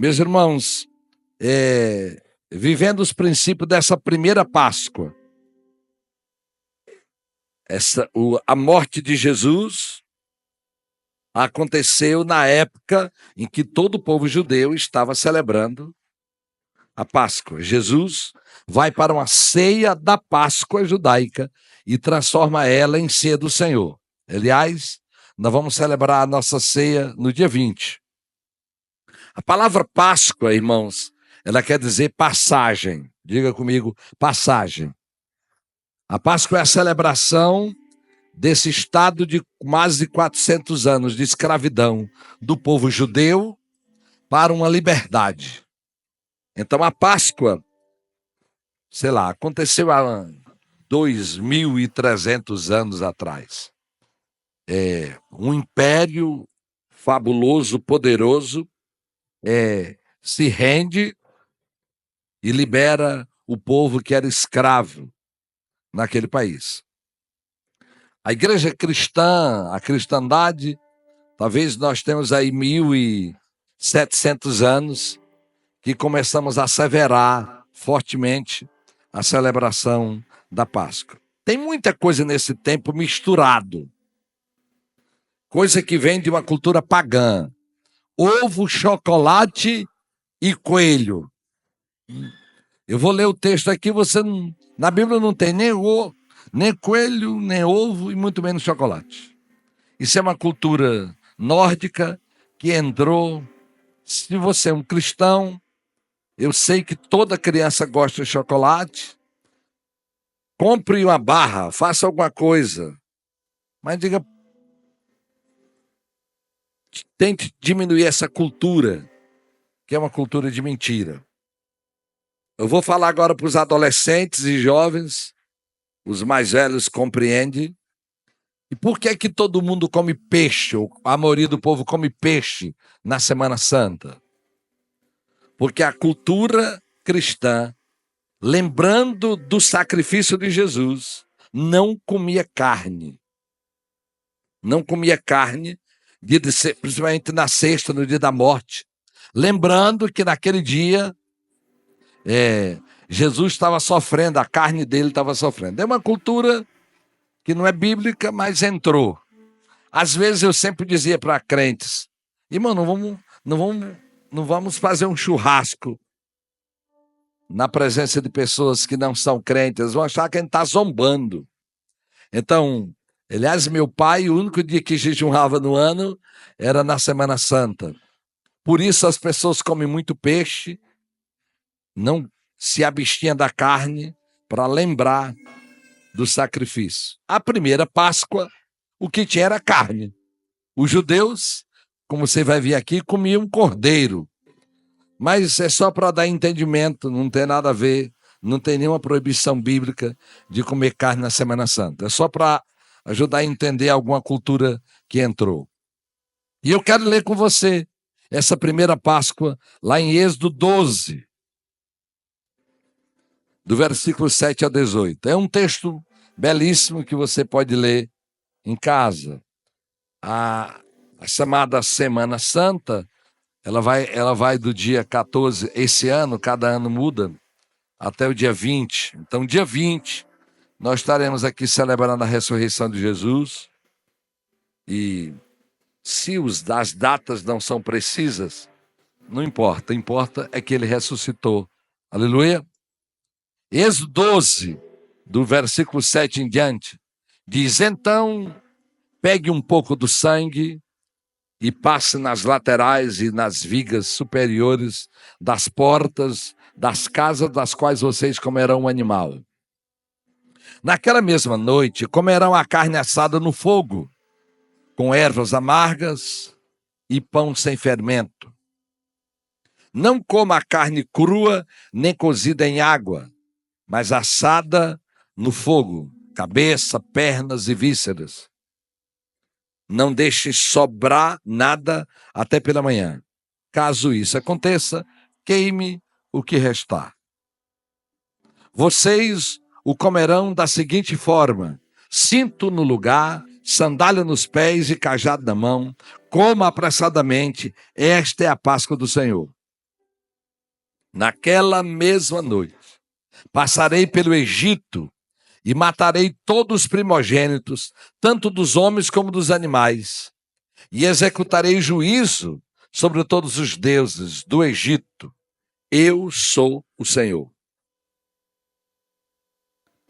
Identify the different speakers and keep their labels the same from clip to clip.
Speaker 1: Meus irmãos, vivendo os princípios dessa primeira Páscoa, a morte de Jesus aconteceu na época em que todo o povo judeu estava celebrando a Páscoa. Jesus vai para uma ceia da Páscoa judaica e transforma ela em ceia do Senhor. Aliás, nós vamos celebrar a nossa ceia no dia 20. A palavra Páscoa, irmãos, ela quer dizer passagem. Diga comigo, passagem. A Páscoa é a celebração desse estado de mais de 400 anos de escravidão do povo judeu para uma liberdade. Então a Páscoa, aconteceu há 2.300 anos atrás. Um império fabuloso, poderoso, se rende e libera o povo que era escravo naquele país. A igreja cristã, a cristandade, talvez nós temos aí 1.700 anos que começamos a asseverar fortemente a celebração da Páscoa. Tem muita coisa nesse tempo misturado. Coisa que vem de uma cultura pagã. Ovo, chocolate e coelho. Eu vou ler o texto aqui, na Bíblia não tem nem coelho, nem ovo e muito menos chocolate. Isso é uma cultura nórdica que entrou. Se você é um cristão, eu sei que toda criança gosta de chocolate. Compre uma barra, faça alguma coisa. Mas tente diminuir essa cultura, que é uma cultura de mentira. Eu vou falar agora para os adolescentes e jovens, os mais velhos compreendem. E por que é que todo mundo come peixe, ou a maioria do povo come peixe na Semana Santa? Porque a cultura cristã, lembrando do sacrifício de Jesus, não comia carne. Não comia carne, principalmente na sexta, no dia da morte. Lembrando que naquele dia, Jesus estava sofrendo, a carne dele estava sofrendo. É uma cultura que não é bíblica, mas entrou. Às vezes eu sempre dizia para crentes, irmão, não vamos fazer um churrasco na presença de pessoas que não são crentes, eles vão achar que a gente está zombando. Então, aliás, meu pai, o único dia que jejuava no ano era na Semana Santa. Por isso as pessoas comem muito peixe, não se abstinha da carne para lembrar do sacrifício. A primeira Páscoa, o que tinha era carne. Os judeus, como você vai ver aqui, comiam cordeiro. Mas é só para dar entendimento, não tem nada a ver, não tem nenhuma proibição bíblica de comer carne na Semana Santa. É só para ajudar a entender alguma cultura que entrou. E eu quero ler com você essa primeira Páscoa, lá em Êxodo 12, do versículo 7 a 18. É um texto belíssimo que você pode ler em casa. A chamada Semana Santa, ela vai do dia 14, esse ano, cada ano muda, até o dia 20. Então, dia 20, nós estaremos aqui celebrando a ressurreição de Jesus. E se as datas não são precisas, não importa. Importa é que ele ressuscitou. Aleluia. Êxodo 12, do versículo 7 em diante, diz: então, pegue um pouco do sangue e passe nas laterais e nas vigas superiores das portas das casas das quais vocês comerão o animal. Naquela mesma noite, comerão a carne assada no fogo, com ervas amargas e pão sem fermento. Não coma a carne crua, nem cozida em água, mas assada no fogo, cabeça, pernas e vísceras. Não deixe sobrar nada até pela manhã. Caso isso aconteça, queime o que restar. Vocês o comerão da seguinte forma: cinto no lugar, sandália nos pés e cajado na mão. Coma apressadamente, esta é a Páscoa do Senhor. Naquela mesma noite, passarei pelo Egito e matarei todos os primogênitos, tanto dos homens como dos animais, e executarei juízo sobre todos os deuses do Egito. Eu sou o Senhor.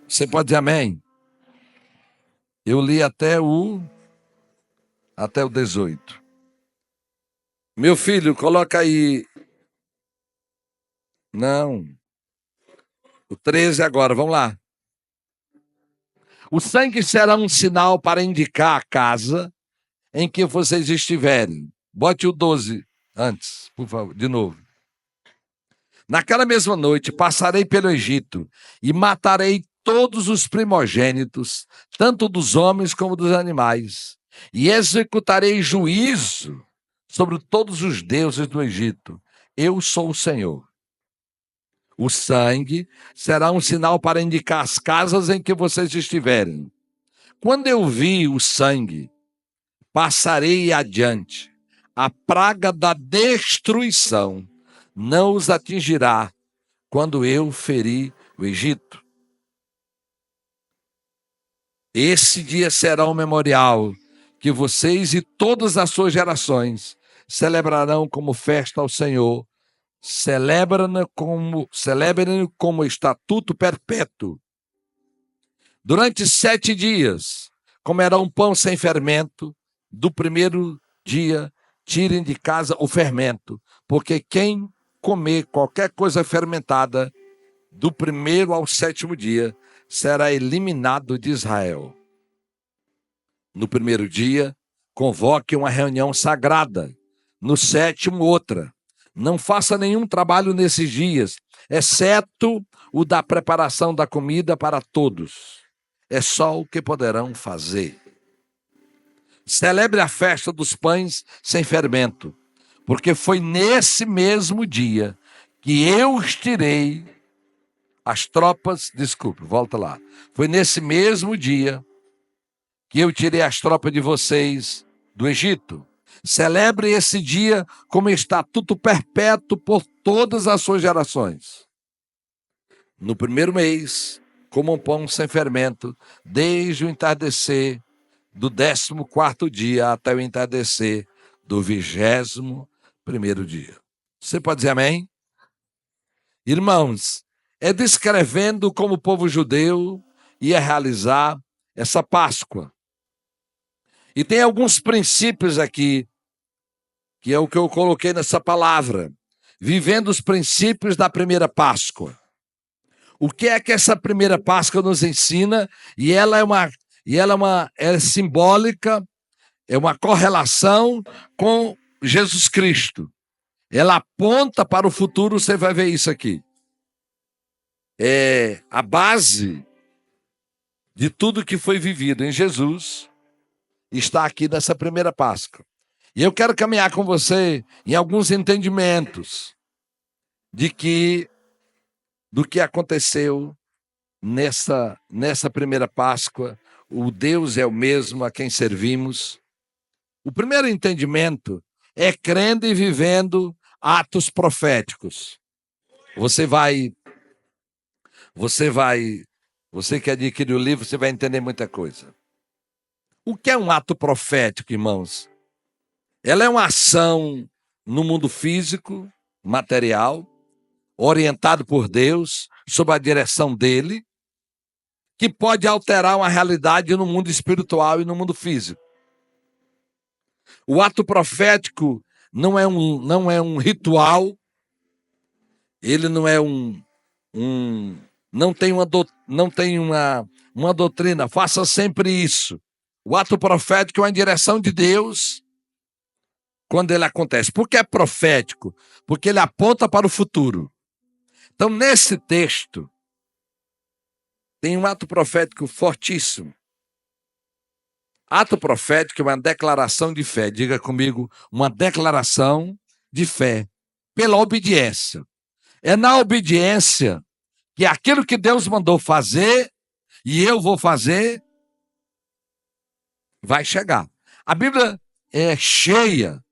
Speaker 1: Você pode dizer amém? Eu li até o 18. Meu filho, coloca aí. Não. O 13 agora, vamos lá. O sangue será um sinal para indicar a casa em que vocês estiverem. Bote o 12 antes, por favor, de novo. Naquela mesma noite passarei pelo Egito e matarei todos os primogênitos, tanto dos homens como dos animais, e executarei juízo sobre todos os deuses do Egito. Eu sou o Senhor. O sangue será um sinal para indicar as casas em que vocês estiverem. Quando eu vi o sangue, passarei adiante. A praga da destruição não os atingirá quando eu ferir o Egito. Esse dia será um memorial que vocês e todas as suas gerações celebrarão como festa ao Senhor. Celebrem-no como estatuto perpétuo. Durante 7 dias comerão pão sem fermento. Do primeiro dia tirem de casa o fermento, porque quem comer qualquer coisa fermentada do primeiro ao 7º dia será eliminado de Israel. No primeiro dia, convoque uma reunião sagrada. No 7º, outra. Não faça nenhum trabalho nesses dias, exceto o da preparação da comida para todos. É só o que poderão fazer. Celebre a festa dos pães sem fermento, porque foi nesse mesmo dia que eu os tirei as tropas, volta lá. Foi nesse mesmo dia que eu tirei as tropas de vocês do Egito. Celebre esse dia como estatuto perpétuo por todas as suas gerações. No primeiro mês, comam pão sem fermento, desde o entardecer do 14º dia até o entardecer do 21º dia. Você pode dizer amém? Irmãos, é descrevendo como o povo judeu ia realizar essa Páscoa. E tem alguns princípios aqui, que é o que eu coloquei nessa palavra. Vivendo os princípios da primeira Páscoa. O que é que essa primeira Páscoa nos ensina? E ela é simbólica, é uma correlação com Jesus Cristo. Ela aponta para o futuro, você vai ver isso aqui. É a base de tudo que foi vivido em Jesus, está aqui nessa primeira Páscoa. E eu quero caminhar com você em alguns entendimentos do que aconteceu nessa primeira Páscoa. O Deus é o mesmo a quem servimos. O primeiro entendimento é crendo e vivendo atos proféticos. Você que adquire o livro, você vai entender muita coisa. O que é um ato profético, irmãos? Ela é uma ação no mundo físico, material, orientado por Deus, sob a direção dele, que pode alterar uma realidade no mundo espiritual e no mundo físico. O ato profético não é um ritual, ele não é não tem uma doutrina, faça sempre isso. O ato profético é uma direção de Deus quando ele acontece. Por que é profético? Porque ele aponta para o futuro. Então, nesse texto, tem um ato profético fortíssimo. Ato profético é uma declaração de fé. Diga comigo, uma declaração de fé pela obediência. É na obediência que aquilo que Deus mandou fazer, e eu vou fazer, vai chegar. A Bíblia é cheia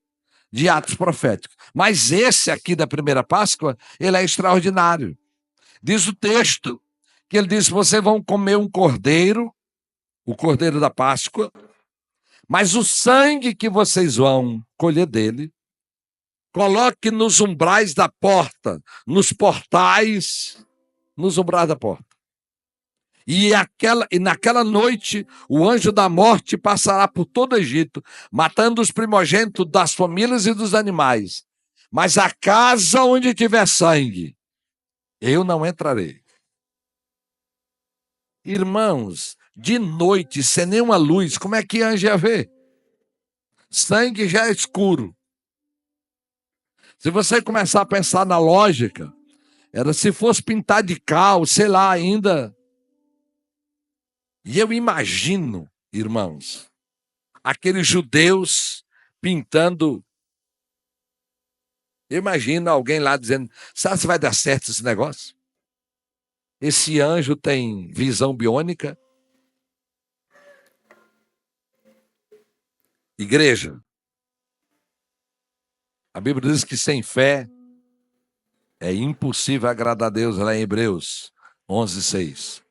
Speaker 1: de atos proféticos. Mas esse aqui da primeira Páscoa, ele é extraordinário. Diz o texto que ele diz: vocês vão comer um cordeiro, o cordeiro da Páscoa, mas o sangue que vocês vão colher dele, coloque nos umbrais da porta, nos portais, nos umbrais da porta. E naquela noite, o anjo da morte passará por todo o Egito, matando os primogênitos das famílias e dos animais. Mas a casa onde tiver sangue, eu não entrarei. Irmãos, de noite, sem nenhuma luz, como é que anjo ia ver? Sangue já é escuro. Se você começar a pensar na lógica, era se fosse pintar de cal, sei lá ainda. E eu imagino, irmãos, aqueles judeus pintando. Eu imagino alguém lá dizendo: sabe se vai dar certo esse negócio? Esse anjo tem visão biônica? Igreja, a Bíblia diz que sem fé é impossível agradar a Deus, lá em Hebreus 11:6.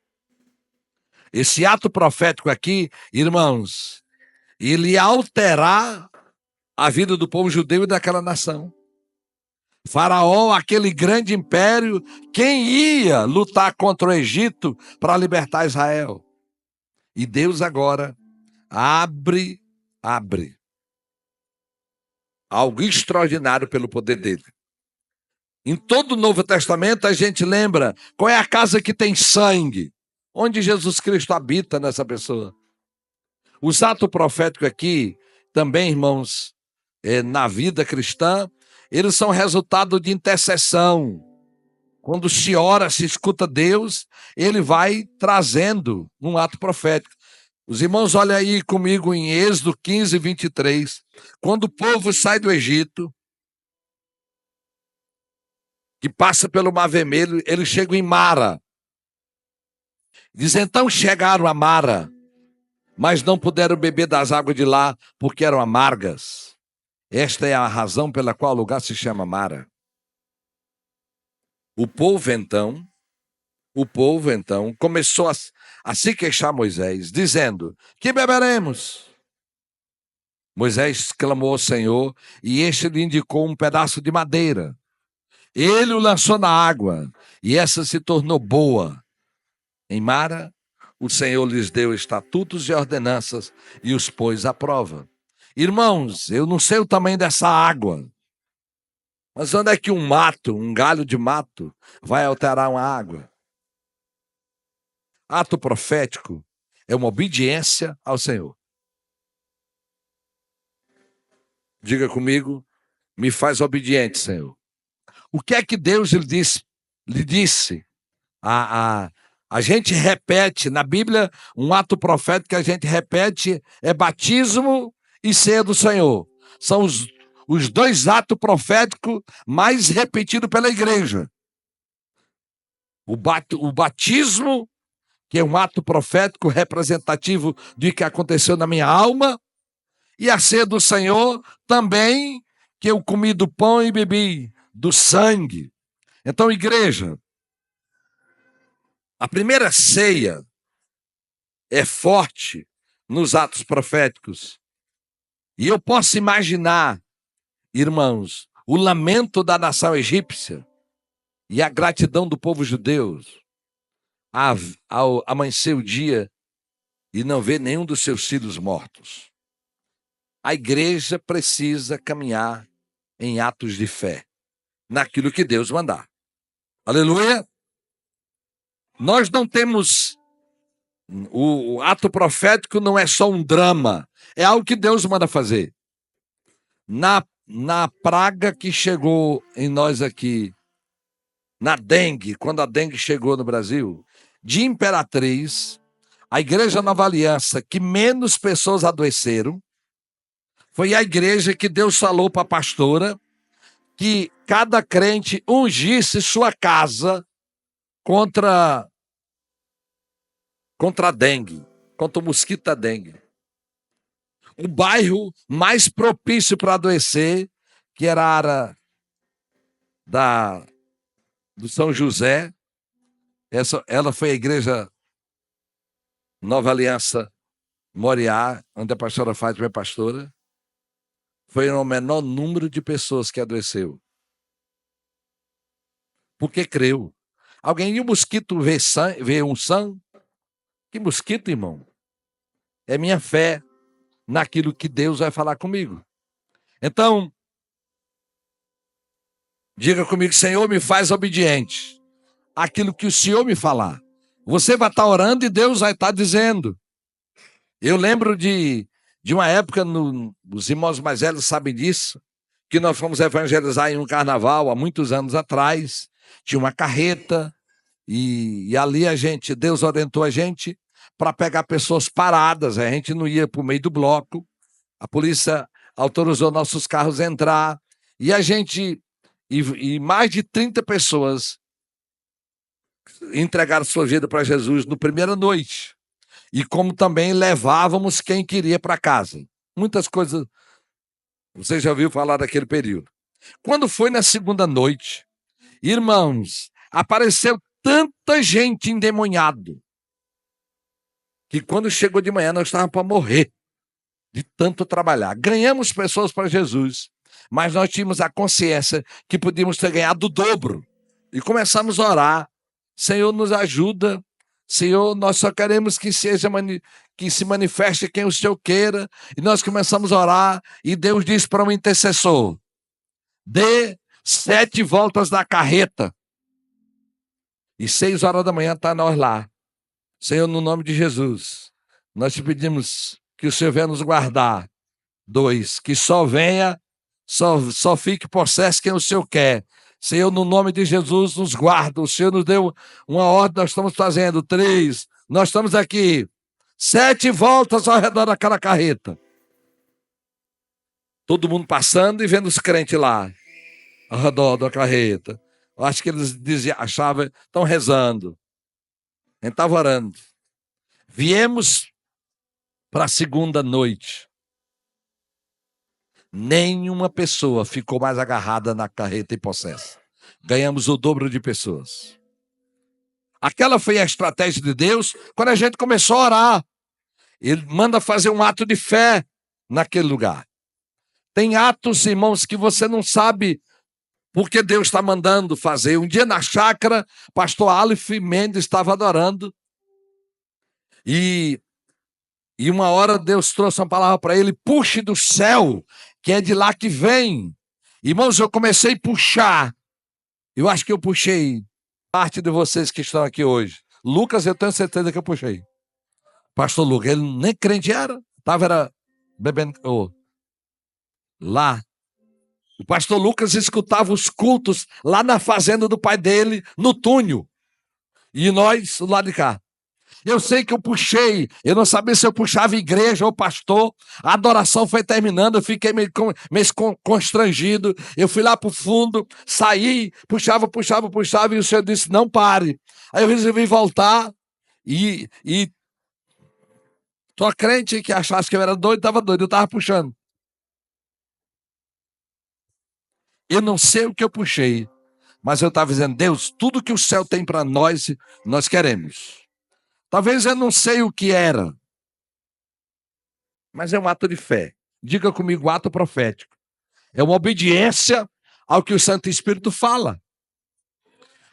Speaker 1: Esse ato profético aqui, irmãos, ele ia alterar a vida do povo judeu e daquela nação. Faraó, aquele grande império, quem ia lutar contra o Egito para libertar Israel? E Deus agora abre algo extraordinário pelo poder dele. Em todo o Novo Testamento a gente lembra qual é a casa que tem sangue, onde Jesus Cristo habita nessa pessoa. Os atos proféticos aqui, também, irmãos, na vida cristã, eles são resultado de intercessão. Quando se ora, se escuta Deus, ele vai trazendo um ato profético. Os irmãos, olhem aí comigo em Êxodo 15:23. Quando o povo sai do Egito, que passa pelo Mar Vermelho, eles chegam em Mara. Diz: então chegaram a Mara, mas não puderam beber das águas de lá, porque eram amargas. Esta é a razão pela qual o lugar se chama Mara. O povo então começou a se queixar a Moisés, dizendo: que beberemos? Moisés clamou ao Senhor, e este lhe indicou um pedaço de madeira. Ele o lançou na água, e essa se tornou boa. Em Mara, o Senhor lhes deu estatutos e ordenanças, e os pôs à prova. Irmãos, eu não sei o tamanho dessa água, mas onde é que um galho de mato, vai alterar uma água? Ato profético é uma obediência ao Senhor. Diga comigo: me faz obediente, Senhor. O que é que Deus lhe disse? A gente repete, na Bíblia, um ato profético que a gente repete é batismo e ceia do Senhor. São os dois atos proféticos mais repetidos pela igreja. O batismo, que é um ato profético representativo do que aconteceu na minha alma, e a ceia do Senhor também, que eu comi do pão e bebi do sangue. Então, igreja, a primeira ceia é forte nos atos proféticos. E eu posso imaginar, irmãos, o lamento da nação egípcia e a gratidão do povo judeu ao amanhecer o dia e não ver nenhum dos seus filhos mortos. A igreja precisa caminhar em atos de fé, naquilo que Deus mandar. Aleluia! Nós não temos... O ato profético não é só um drama, é algo que Deus manda fazer. Na praga que chegou em nós aqui, na dengue, quando a dengue chegou no Brasil, de Imperatriz, a Igreja Nova Aliança, que menos pessoas adoeceram, foi a igreja que Deus falou para a pastora que cada crente ungisse sua casa contra a dengue, contra o mosquito da dengue. O bairro mais propício para adoecer que era a área do São José. Ela foi a igreja Nova Aliança Moriá, onde a pastora Fátima é pastora. Foi o menor número de pessoas que adoeceu. Porque creu. Alguém, e o mosquito vê um sangue? Que mosquito, irmão? É minha fé naquilo que Deus vai falar comigo. Então, diga comigo: Senhor, me faz obediente àquilo que o Senhor me falar. Você vai estar orando e Deus vai estar dizendo. Eu lembro de uma época, os irmãos mais velhos sabem disso, que nós fomos evangelizar em um carnaval há muitos anos atrás. Tinha uma carreta e ali Deus orientou a gente para pegar pessoas paradas. A gente não ia para o meio do bloco. A polícia autorizou nossos carros a entrar e e mais de 30 pessoas entregaram sua vida para Jesus na primeira noite. E como também levávamos quem queria para casa. Muitas coisas, você já ouviu falar daquele período. Quando foi na segunda noite, irmãos, apareceu tanta gente endemoniado que quando chegou de manhã nós estávamos para morrer de tanto trabalhar. Ganhamos pessoas para Jesus, mas nós tínhamos a consciência que podíamos ter ganhado o dobro. E começamos a orar. Senhor, nos ajuda. Senhor, nós só queremos que se manifeste quem o Senhor queira. E nós começamos a orar. E Deus disse para um intercessor: dê 7 voltas na carreta. E 6 horas da manhã está nós lá. Senhor, no nome de Jesus, nós te pedimos que o Senhor venha nos guardar. 2, que só venha, só fique possesso quem o Senhor quer. Senhor, no nome de Jesus, nos guarda. O Senhor nos deu uma ordem, nós estamos fazendo. 3, nós estamos aqui. 7 voltas ao redor daquela carreta. Todo mundo passando e vendo os crentes lá, ao redor da carreta. Eu acho que eles achavam, estão rezando. A gente estava orando. Viemos para a segunda noite. Nenhuma pessoa ficou mais agarrada na carreta e possessa. Ganhamos o dobro de pessoas. Aquela foi a estratégia de Deus quando a gente começou a orar. Ele manda fazer um ato de fé naquele lugar. Tem atos, irmãos, que você não sabe porque Deus está mandando fazer. Um dia na chácara, pastor Aleph Mendes estava adorando. E uma hora Deus trouxe uma palavra para ele: puxe do céu, que é de lá que vem. Irmãos, eu comecei a puxar. Eu acho que eu puxei parte de vocês que estão aqui hoje. Lucas, eu tenho certeza que eu puxei. Pastor Lucas, ele nem crente era. Estava bebendo lá. O pastor Lucas escutava os cultos lá na fazenda do pai dele, no túnel. E nós, do lado de cá. Eu sei que eu puxei, eu não sabia se eu puxava igreja ou pastor. A adoração foi terminando, eu fiquei meio constrangido. Eu fui lá para o fundo, saí, puxava, e o Senhor disse: não pare. Aí eu resolvi voltar e só crente que achasse que eu era doido, estava doido, eu estava puxando. Eu não sei o que eu puxei, mas eu estava dizendo: Deus, tudo que o céu tem para nós, nós queremos. Talvez eu não sei o que era, mas é um ato de fé. Diga comigo, ato profético. É uma obediência ao que o Santo Espírito fala.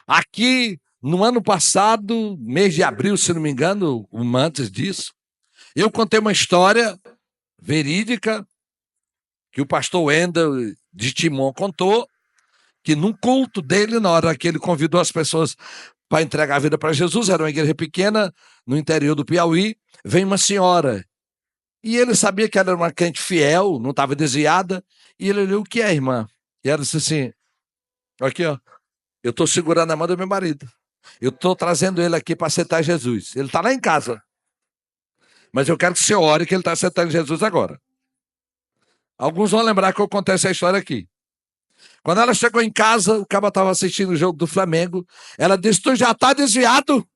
Speaker 1: Aqui, no ano passado, mês de abril, se não me engano, antes disso, eu contei uma história verídica que o pastor Wendel de Timon contou, que num culto dele, na hora que ele convidou as pessoas para entregar a vida para Jesus, era uma igreja pequena, no interior do Piauí, vem uma senhora. E ele sabia que ela era uma crente fiel, não estava desviada, e ele olhou: o que é, irmã? E ela disse assim: aqui, ó, eu estou segurando a mão do meu marido. Eu estou trazendo ele aqui para aceitar Jesus. Ele está lá em casa. Mas eu quero que você ore que ele está aceitando Jesus agora. Alguns vão lembrar que eu contei essa história aqui. Quando ela chegou em casa, o cara estava assistindo o jogo do Flamengo. Ela disse: tu já está desviado?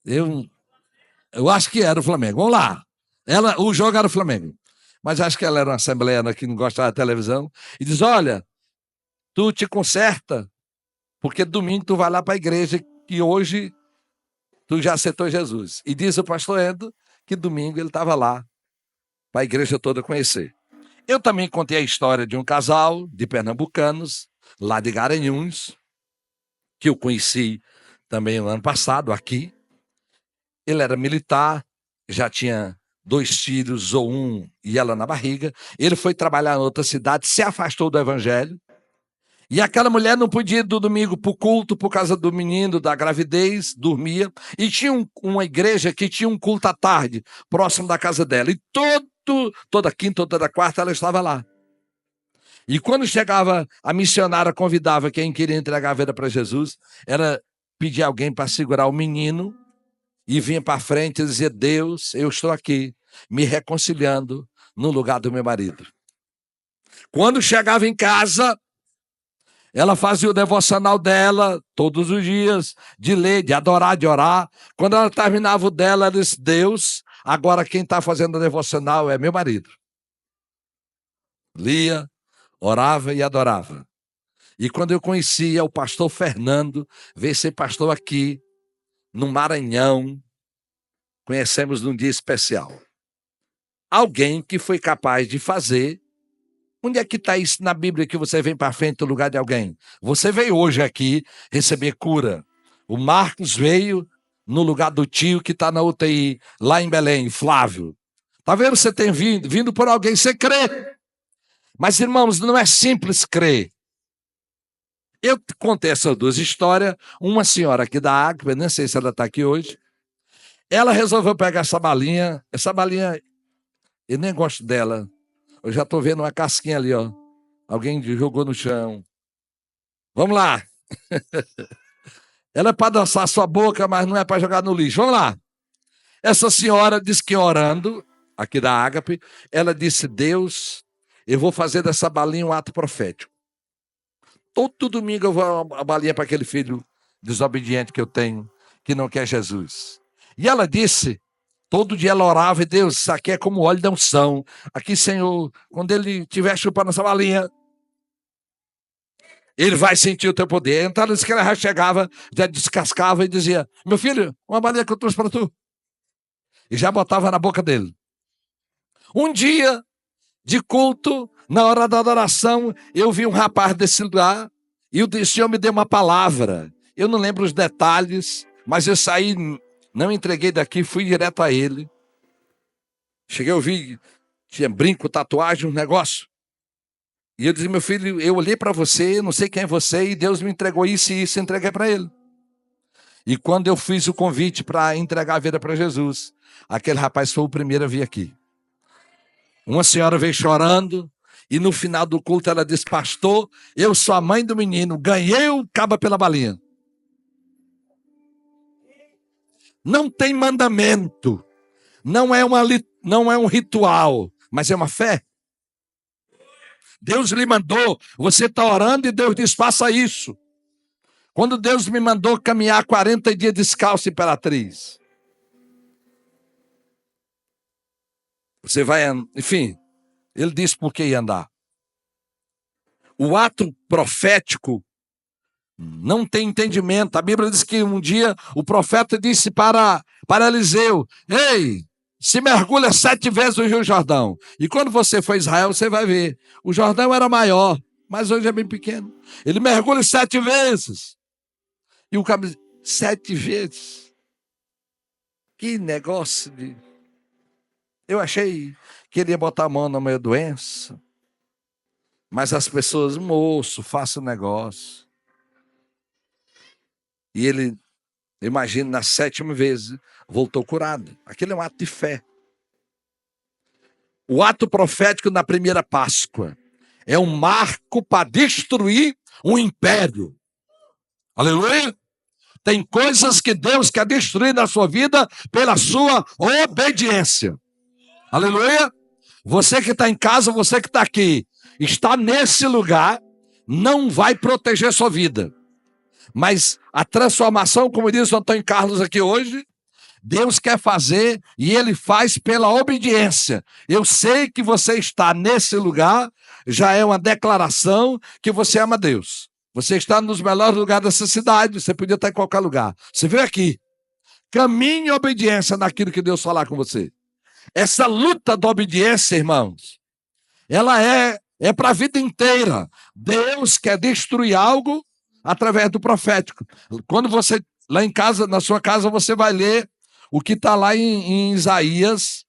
Speaker 1: Eu acho que era o Flamengo. Vamos lá. O jogo era o Flamengo. mas acho que ela era uma assembleana que não gostava da televisão, e diz: olha, tu te conserta, porque domingo tu vai lá para a igreja e hoje tu já aceitou Jesus. E diz o pastor Endo que domingo ele estava lá para a igreja toda conhecer. Eu também contei a história de um casal de pernambucanos, lá de Garanhuns, que eu conheci também no ano passado aqui. Ele era militar, já tinha 2 filhos, ou um, e ela na barriga. Ele foi trabalhar em outra cidade, se afastou do evangelho. E aquela mulher não podia ir do domingo para o culto por causa do menino, da gravidez, dormia. E tinha uma igreja que tinha um culto à tarde, próximo da casa dela. E toda quinta ou toda quarta ela estava lá. E quando chegava, a missionária convidava quem queria entregar a vida para Jesus, era pedir alguém para segurar o menino e vinha para frente e dizia: Deus, eu estou aqui, me reconciliando no lugar do meu marido. Quando chegava em casa, ela fazia o devocional dela todos os dias, de ler, de adorar, de orar. Quando ela terminava o dela, ela disse: Deus, agora quem está fazendo o devocional é meu marido. Lia, orava e adorava. E quando eu conhecia o pastor Fernando, veio ser pastor aqui, no Maranhão, conhecemos num dia especial. Alguém que foi capaz de fazer. Onde é que está isso na Bíblia que você vem para frente do lugar de alguém? Você veio hoje aqui receber cura. O Marcos veio no lugar do tio que está na UTI, lá em Belém, Flávio. Está vendo? Você tem vindo por alguém, você crê. Mas, irmãos, não é simples crer. Eu contei essas 2 histórias. Uma senhora aqui da Água, nem sei se ela está aqui hoje, ela resolveu pegar essa balinha, eu nem gosto dela. Eu já estou vendo uma casquinha ali, ó. Alguém jogou no chão. Vamos lá. Ela é para dançar sua boca, mas não é para jogar no lixo. Vamos lá. Essa senhora disse que orando, aqui da Ágape, ela disse: Deus, eu vou fazer dessa balinha um ato profético. Todo domingo eu vou a balinha para aquele filho desobediente que eu tenho, que não quer Jesus. E ela disse, todo dia ela orava: e Deus, isso aqui é como óleo da unção. Aqui, Senhor, quando ele estiver chupando essa balinha, ele vai sentir o teu poder. Então ela disse que ela já chegava, já descascava e dizia: meu filho, uma balinha que eu trouxe para tu. E já botava na boca dele. Um dia de culto, na hora da adoração, eu vi um rapaz desse lugar e o Senhor me deu uma palavra. Eu não lembro os detalhes, mas eu saí, não entreguei daqui, fui direto a ele. Cheguei a ouvir, tinha brinco, tatuagem, um negócio. E eu disse: meu filho, eu olhei para você, não sei quem é você, e Deus me entregou isso e isso, entreguei para ele. E quando eu fiz o convite para entregar a vida para Jesus, aquele rapaz foi o primeiro a vir aqui. Uma senhora veio chorando, e no final do culto ela disse: pastor, eu sou a mãe do menino, ganhei o caba pela balinha. Não tem mandamento, não é um ritual, mas é uma fé. Deus lhe mandou, você está orando e Deus diz: faça isso. Quando Deus me mandou caminhar 40 dias descalço, Imperatriz, você vai, enfim, ele disse por que ia andar. O ato profético não tem entendimento. A Bíblia diz que um dia o profeta disse para Eliseu: ei, se mergulha 7 vezes no Rio Jordão. E quando você for a Israel, você vai ver. O Jordão era maior, mas hoje é bem pequeno. Ele mergulha 7 vezes. E o cabo 7 vezes. Que negócio de... Eu achei que ele ia botar a mão na minha doença. Mas as pessoas: moço, faça o negócio. E ele, imagina, na 7ª vez, voltou curado. Aquele é um ato de fé. O ato profético na primeira Páscoa é um marco para destruir um império. Aleluia! Tem coisas que Deus quer destruir na sua vida pela sua obediência. Aleluia! Você que está em casa, você que está aqui, está nesse lugar, não vai proteger sua vida. Mas a transformação, como diz o Antônio Carlos aqui hoje, Deus quer fazer e Ele faz pela obediência. Eu sei que você está nesse lugar, já é uma declaração que você ama Deus. Você está nos melhores lugares dessa cidade, você podia estar em qualquer lugar. Você veio aqui. Caminhe em obediência naquilo que Deus falar com você. Essa luta da obediência, irmãos, ela é para a vida inteira. Deus quer destruir algo através do profético. Quando você, lá em casa, na sua casa, você vai ler o que está lá em Isaías,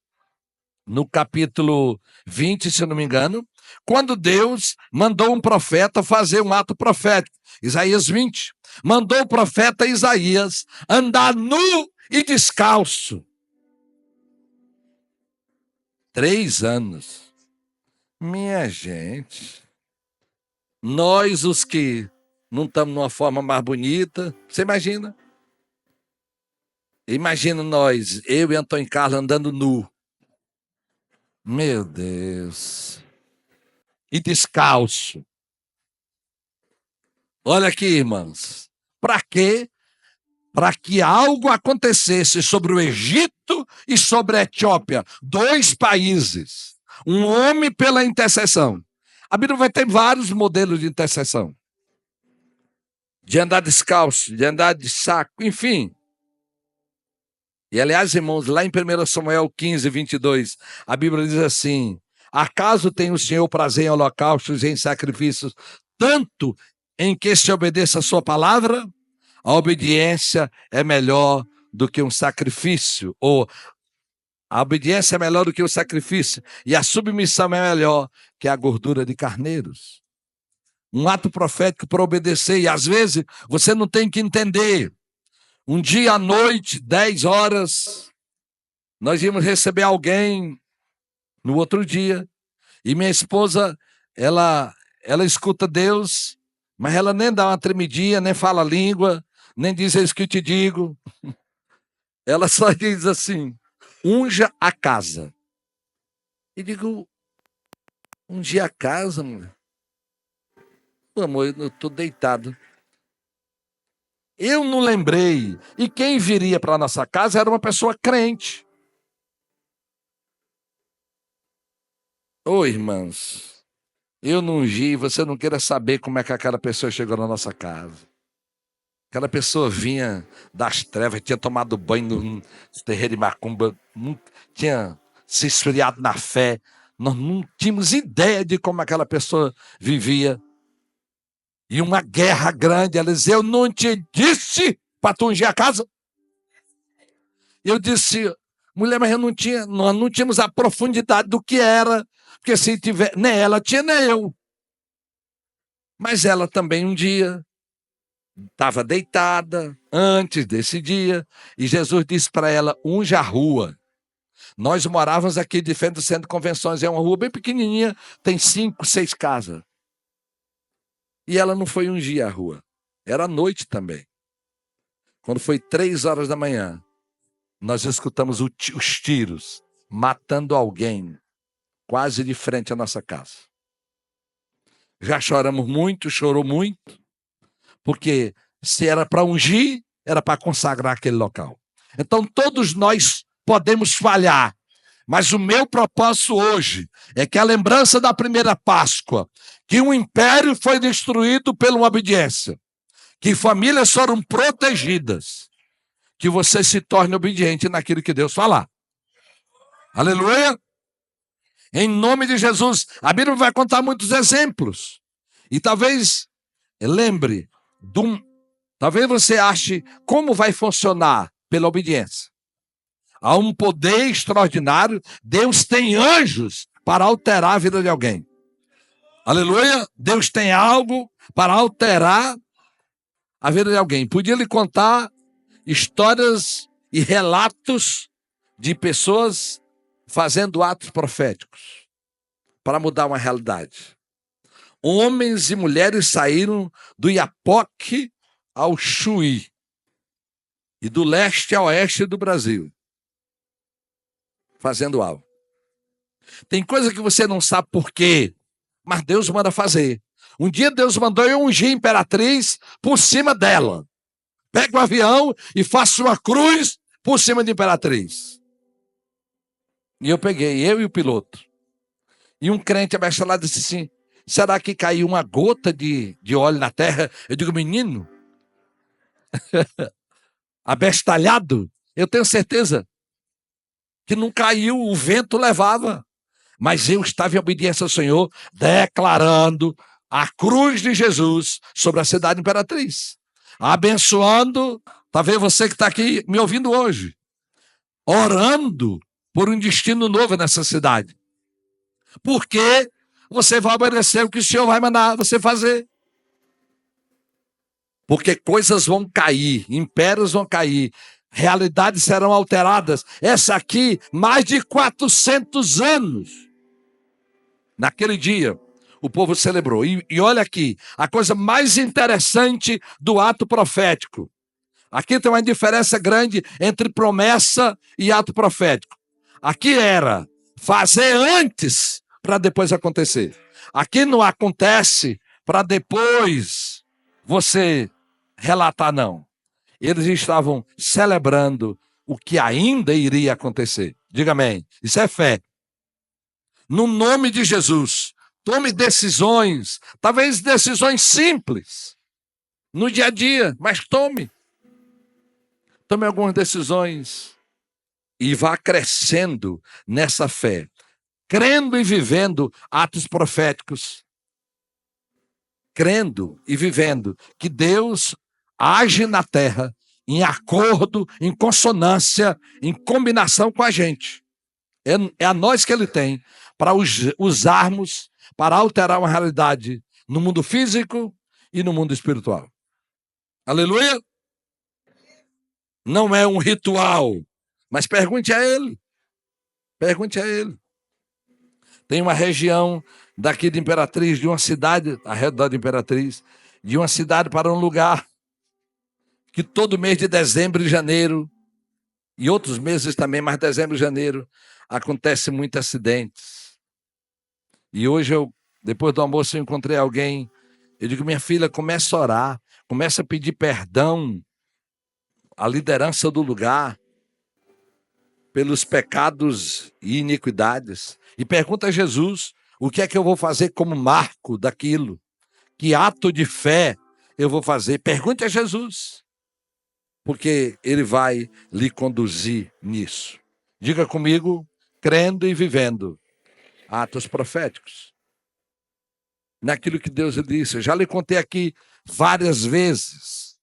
Speaker 1: no capítulo 20, se eu não me engano, quando Deus mandou um profeta fazer um ato profético. Isaías 20. Mandou o profeta Isaías andar nu e descalço. 3 anos. Minha gente, nós os que não estamos numa forma mais bonita, você imagina? Imagina nós, eu e Antônio Carlos andando nu. Meu Deus. E descalço. Olha aqui, irmãos. Para quê? Para que algo acontecesse sobre o Egito e sobre a Etiópia. 2 países. Um homem pela intercessão. A Bíblia vai ter vários modelos de intercessão. De andar descalço, de andar de saco, enfim. E aliás, irmãos, lá em 1 Samuel 15, 22, a Bíblia diz assim: acaso tem o Senhor prazer em holocaustos e em sacrifícios, tanto em que se obedeça a sua palavra? A obediência é melhor do que um sacrifício, ou a obediência é melhor do que o sacrifício, e a submissão é melhor que a gordura de carneiros. Um ato profético para obedecer, e às vezes você não tem que entender. Um dia à noite, 10 horas, nós íamos receber alguém no outro dia, e minha esposa, ela escuta Deus, mas ela nem dá uma tremidinha, nem fala língua, nem diz isso que eu te digo. Ela só diz assim: unja a casa. E digo: ungir a casa, mulher? Amor, eu estou deitado. Eu não lembrei. E quem viria para a nossa casa era uma pessoa crente. Ô, irmãos, eu não ungi, você não queira saber como é que aquela pessoa chegou na nossa casa. Aquela pessoa vinha das trevas, tinha tomado banho no terreiro de macumba, tinha se esfriado na fé. Nós não tínhamos ideia de como aquela pessoa vivia. E uma guerra grande, ela dizia: eu não te disse para tu ungir a casa? Eu disse: mulher, mas nós não tínhamos a profundidade do que era, porque se tiver, nem ela tinha, nem eu. Mas ela também um dia estava deitada, antes desse dia, e Jesus disse para ela: unja a rua. Nós morávamos aqui de frente do centro de convenções, é uma rua bem pequenininha, tem 5, 6 casas. E ela não foi ungir a rua. Era noite também. Quando foi 3 horas da manhã, nós escutamos os tiros, matando alguém, quase de frente à nossa casa. Já choramos muito, chorou muito, porque se era para ungir, era para consagrar aquele local. Então todos nós podemos falhar, mas o meu propósito hoje é que a lembrança da primeira Páscoa, que um império foi destruído pela obediência, que famílias foram protegidas, que você se torne obediente naquilo que Deus falar. Aleluia! Em nome de Jesus. A Bíblia vai contar muitos exemplos. E talvez lembre, talvez você ache como vai funcionar pela obediência. Há um poder extraordinário. Deus tem anjos para alterar a vida de alguém. Aleluia! Deus tem algo para alterar a vida de alguém. Podia lhe contar histórias e relatos de pessoas fazendo atos proféticos para mudar uma realidade. Homens e mulheres saíram do Iapoque ao Chuí e do leste a oeste do Brasil, fazendo algo. Tem coisa que você não sabe por quê, mas Deus manda fazer. Um dia Deus mandou eu ungir a imperatriz por cima dela. Pega o avião e faça uma cruz por cima de Imperatriz. E eu peguei, eu e o piloto. E um crente abestalhado disse assim: será que caiu uma gota de óleo na terra? Eu digo: menino, abestalhado, eu tenho certeza que não caiu, o vento levava. Mas eu estava em obediência ao Senhor, declarando a cruz de Jesus sobre a cidade imperatriz. Abençoando, talvez você que está aqui me ouvindo hoje, orando por um destino novo nessa cidade. Porque você vai obedecer o que o Senhor vai mandar você fazer. Porque coisas vão cair, impérios vão cair, realidades serão alteradas. Essa aqui, mais de 400 anos. Naquele dia, o povo celebrou. E olha aqui, a coisa mais interessante do ato profético. Aqui tem uma diferença grande entre promessa e ato profético. Aqui era fazer antes para depois acontecer. Aqui não acontece para depois você relatar, não. Eles estavam celebrando o que ainda iria acontecer. Diga amém. Isso é fé. No nome de Jesus, tome decisões, talvez decisões simples, no dia a dia, mas tome. Tome algumas decisões e vá crescendo nessa fé, crendo e vivendo atos proféticos, crendo e vivendo que Deus age na terra em acordo, em consonância, em combinação com a gente. É a nós que Ele tem para usarmos para alterar uma realidade no mundo físico e no mundo espiritual. Aleluia! Não é um ritual, mas pergunte a Ele. Pergunte a Ele. Tem uma região daqui de Imperatriz, de uma cidade, ao redor de Imperatriz, de uma cidade para um lugar que todo mês de dezembro e janeiro, e outros meses também, mas dezembro e janeiro, acontece muitos acidentes. E hoje, depois do almoço, eu encontrei alguém, eu digo: minha filha, começa a orar, começa a pedir perdão à liderança do lugar, pelos pecados e iniquidades. E pergunta a Jesus, o que é que eu vou fazer como marco daquilo? Que ato de fé eu vou fazer? Pergunte a Jesus, porque Ele vai lhe conduzir nisso. Diga comigo: crendo e vivendo atos proféticos. Naquilo que Deus lhe disse. Eu já lhe contei aqui várias vezes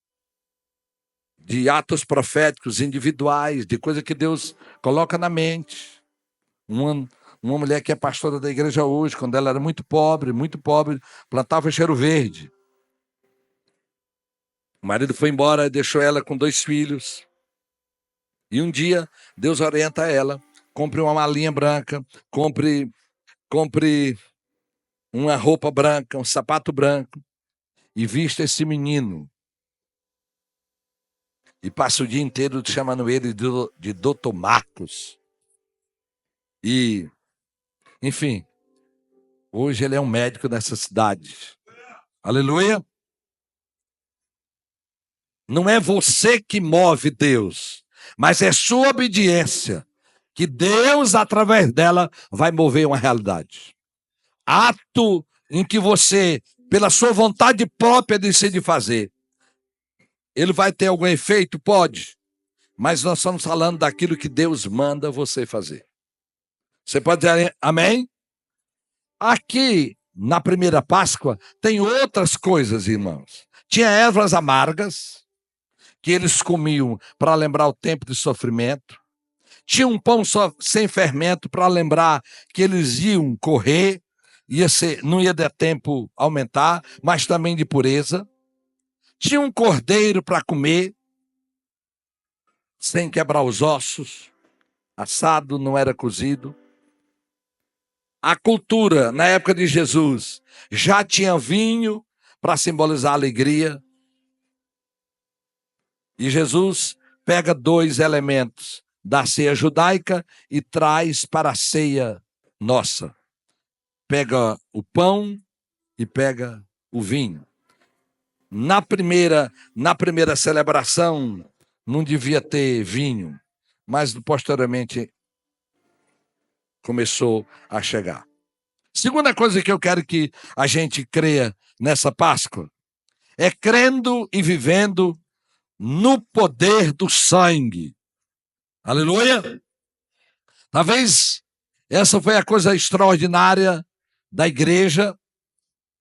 Speaker 1: de atos proféticos individuais, de coisa que Deus coloca na mente. Uma mulher que é pastora da igreja hoje, quando ela era muito pobre, plantava cheiro verde. O marido foi embora e deixou ela com 2 filhos. E um dia, Deus orienta ela: compre uma malinha branca, compre uma roupa branca, um sapato branco, e vista esse menino. E passa o dia inteiro chamando ele de Doutor Marcos. E, enfim, hoje ele é um médico nessa cidade. Aleluia! Não é você que move Deus, mas é sua obediência que Deus, através dela, vai mover uma realidade. Ato em que você, pela sua vontade própria, decide fazer. Ele vai ter algum efeito? Pode. Mas nós estamos falando daquilo que Deus manda você fazer. Você pode dizer amém? Aqui, na primeira Páscoa, tem outras coisas, irmãos. Tinha ervas amargas, que eles comiam para lembrar o tempo de sofrimento. Tinha um pão sem fermento para lembrar que eles iam correr, não ia dar tempo aumentar, mas também de pureza. Tinha um cordeiro para comer, sem quebrar os ossos, assado, não era cozido. A cultura, na época de Jesus, já tinha vinho para simbolizar a alegria. E Jesus pega 2 elementos da ceia judaica e traz para a ceia nossa. Pega o pão e pega o vinho. Na primeira celebração, não devia ter vinho. mas posteriormente começou a chegar. Segunda coisa que eu quero que a gente creia nessa Páscoa é crendo e vivendo no poder do sangue. Aleluia! Talvez essa foi a coisa extraordinária da igreja,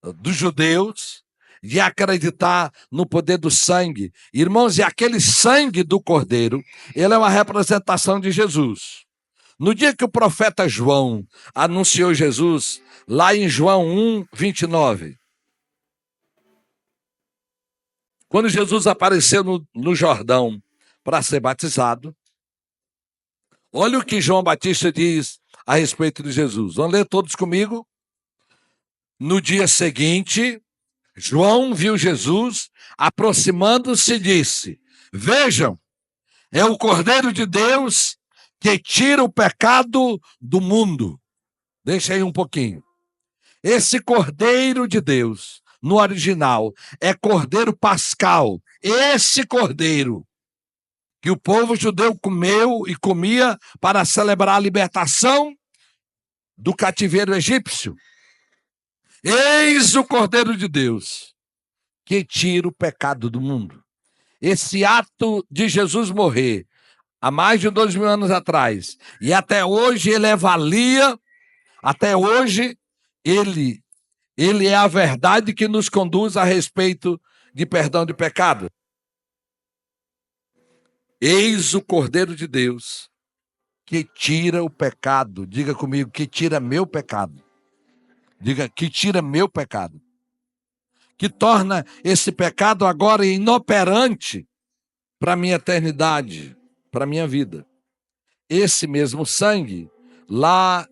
Speaker 1: dos judeus, de acreditar no poder do sangue. Irmãos, e aquele sangue do Cordeiro, ele é uma representação de Jesus. No dia que o profeta João anunciou Jesus, lá em João 1:29, quando Jesus apareceu no Jordão para ser batizado, olha o que João Batista diz a respeito de Jesus. Vamos ler todos comigo? No dia seguinte, João viu Jesus aproximando-se e disse: Vejam, é o Cordeiro de Deus que tira o pecado do mundo. Deixa aí um pouquinho. Esse Cordeiro de Deus, no original, é Cordeiro Pascal. Esse Cordeiro que o povo judeu comeu e comia para celebrar a libertação do cativeiro egípcio. Eis o Cordeiro de Deus que tira o pecado do mundo. Esse ato de Jesus morrer há mais de 2000 anos atrás, e até hoje ele avalia, até hoje ele é a verdade que nos conduz a respeito de perdão de pecado. Eis o Cordeiro de Deus que tira o pecado. Diga comigo, que tira meu pecado. Diga, que tira meu pecado. Que torna esse pecado agora inoperante para a minha eternidade, para a minha vida. Esse mesmo sangue, lá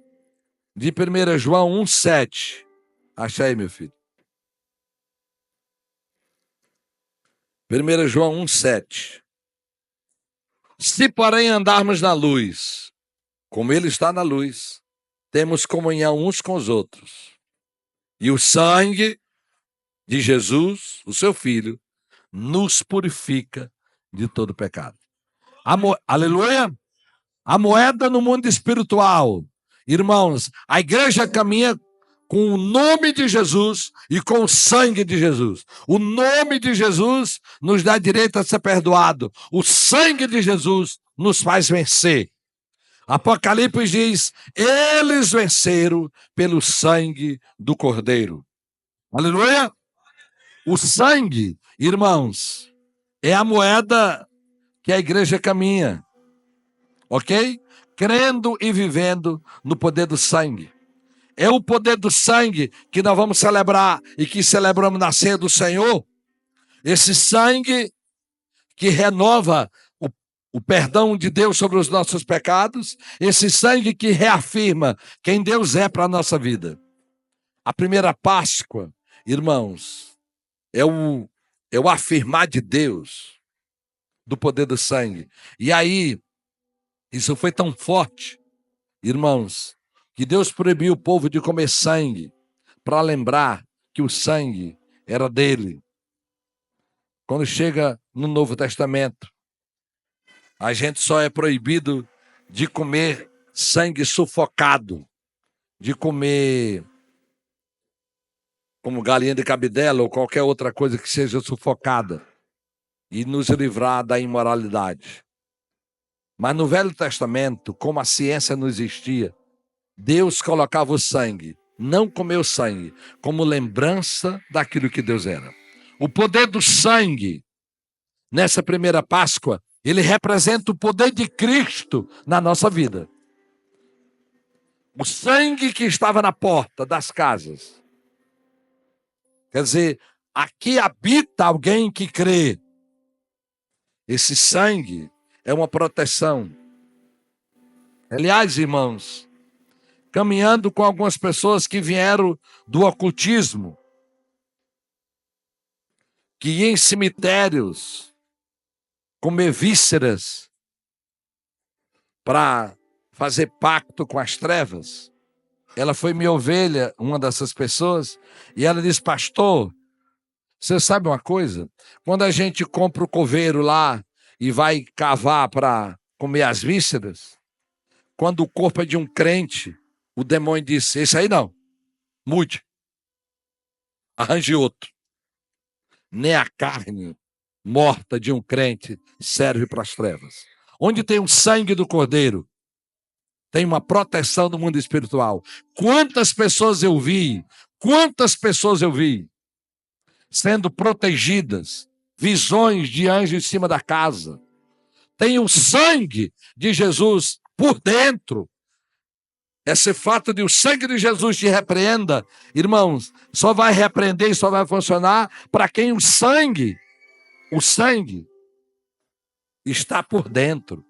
Speaker 1: de 1 João 1:7. Acha aí, meu filho. 1 João 1:7. Se, porém, andarmos na luz, como ele está na luz, temos comunhão uns com os outros. E o sangue de Jesus, o seu Filho, nos purifica de todo pecado. Aleluia! A moeda no mundo espiritual. Irmãos, a igreja caminha com o nome de Jesus e com o sangue de Jesus. O nome de Jesus nos dá direito a ser perdoado. O sangue de Jesus nos faz vencer. Apocalipse diz: eles venceram pelo sangue do Cordeiro. Aleluia! O sangue, irmãos, é a moeda que a igreja caminha. Ok? Crendo e vivendo no poder do sangue. É o poder do sangue que nós vamos celebrar e que celebramos na ceia do Senhor. Esse sangue que renova o perdão de Deus sobre os nossos pecados. Esse sangue que reafirma quem Deus é para a nossa vida. A primeira Páscoa, irmãos, é o afirmar de Deus, do poder do sangue. E aí, isso foi tão forte, irmãos, que Deus proibiu o povo de comer sangue, para lembrar que o sangue era dele. Quando chega no Novo Testamento, a gente só é proibido de comer sangue sufocado, de comer como galinha de cabidela ou qualquer outra coisa que seja sufocada, e nos livrar da imoralidade. Mas no Velho Testamento, como a ciência não existia, Deus colocava o sangue, não comeu sangue, como lembrança daquilo que Deus era. O poder do sangue, nessa primeira Páscoa, ele representa o poder de Cristo na nossa vida. O sangue que estava na porta das casas. Quer dizer, aqui habita alguém que crê. Esse sangue é uma proteção. Aliás, irmãos, caminhando com algumas pessoas que vieram do ocultismo, que iam em cemitérios comer vísceras para fazer pacto com as trevas. Ela foi minha ovelha, uma dessas pessoas, e ela disse: pastor, você sabe uma coisa? Quando a gente compra o coveiro lá e vai cavar para comer as vísceras. Quando o corpo é de um crente, o demônio disse: esse aí não, mude, arranje outro. Nem a carne morta de um crente serve para as trevas. Onde tem o sangue do Cordeiro, tem uma proteção do mundo espiritual. Quantas pessoas eu vi sendo protegidas, visões de anjos em cima da casa. Tem o sangue de Jesus por dentro. Esse fato de o sangue de Jesus te repreenda, irmãos, só vai repreender e só vai funcionar para quem o sangue está por dentro.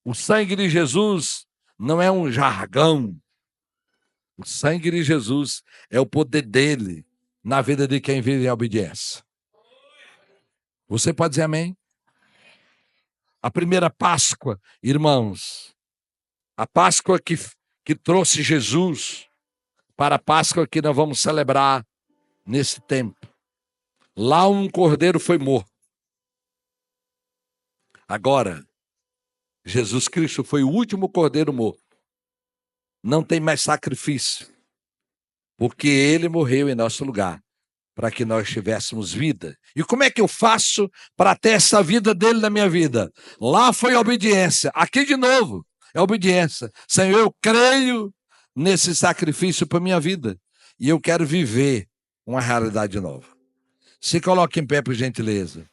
Speaker 1: O sangue de Jesus não é um jargão. O sangue de Jesus é o poder dele na vida de quem vive em obediência. Você pode dizer amém? A primeira Páscoa, irmãos, a Páscoa que trouxe Jesus para a Páscoa que nós vamos celebrar nesse tempo. Lá um cordeiro foi morto. Agora, Jesus Cristo foi o último cordeiro morto. Não tem mais sacrifício, porque ele morreu em nosso lugar, para que nós tivéssemos vida. E como é que eu faço para ter essa vida dele na minha vida? Lá foi obediência, aqui de novo é obediência. Senhor, eu creio nesse sacrifício para minha vida, e eu quero viver uma realidade nova. Se coloque em pé, por gentileza.